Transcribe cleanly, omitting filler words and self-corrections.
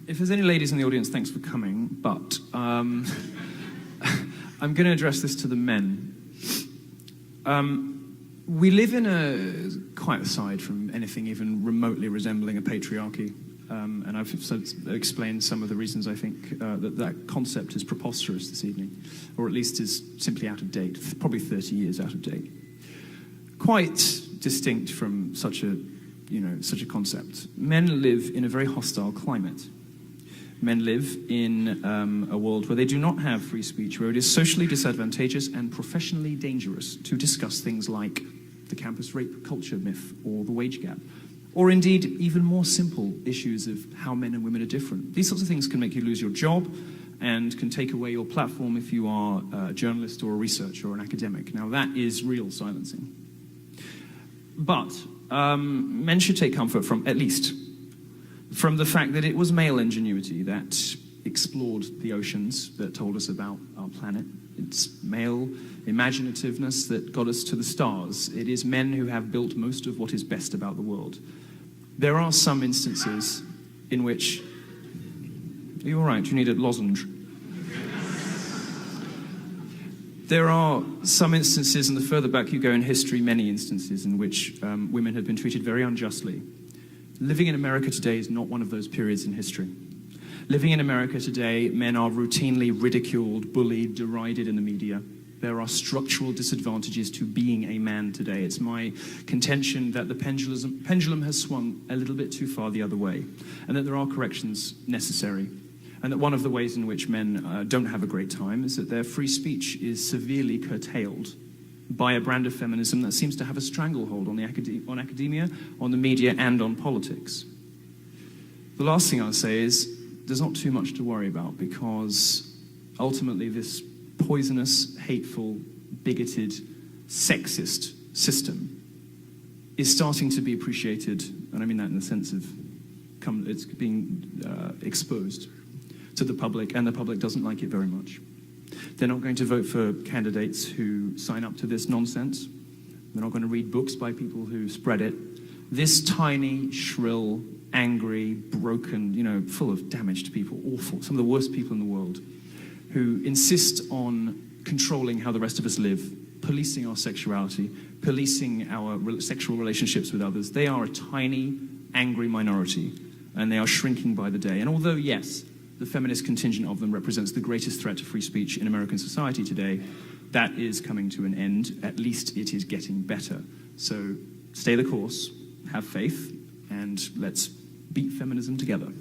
If there's any ladies in the audience, thanks for coming, but I'm going to address this to the men. We live in quite aside from anything even remotely resembling a patriarchy, and I've explained some of the reasons I think that concept is preposterous this evening, or at least is simply out of date, probably 30 years out of date. Quite distinct from such a concept. Men live in a very hostile climate. Men live in a world where they do not have free speech, where it is socially disadvantageous and professionally dangerous to discuss things like the campus rape culture myth or the wage gap, or indeed even more simple issues of how men and women are different. These sorts of things can make you lose your job and can take away your platform if you are a journalist or a researcher or an academic. Now that is real silencing. But men should take comfort from, at least, from the fact that it was male ingenuity that explored the oceans, that told us about our planet. It's male imaginativeness that got us to the stars. It is men who have built most of what is best about the world. There are some instances in which... Are you all right? You need a lozenge? There are some instances, and the further back you go in history, many instances in which women have been treated very unjustly. Living in America today is not one of those periods in history. Living in America today, men are routinely ridiculed, bullied, derided in the media. There are structural disadvantages to being a man today. It's my contention that the pendulum has swung a little bit too far the other way, and that there are corrections necessary. And that one of the ways in which men don't have a great time is that their free speech is severely curtailed by a brand of feminism that seems to have a stranglehold on academia, on the media, and on politics. The last thing I'll say is there's not too much to worry about, because ultimately this poisonous, hateful, bigoted, sexist system is starting to be appreciated, and I mean that in the sense of it's being exposed to the public, and the public doesn't like it very much. They're not going to vote for candidates who sign up to this nonsense. They're not going to read books by people who spread it. This tiny, shrill, angry, broken, full of damaged people, awful, some of the worst people in the world, who insist on controlling how the rest of us live, policing our sexuality, policing our sexual relationships with others. They are a tiny, angry minority, and they are shrinking by the day. And although, yes, the feminist contingent of them represents the greatest threat to free speech in American society today, that is coming to an end. At least it is getting better. So stay the course, have faith, and let's beat feminism together.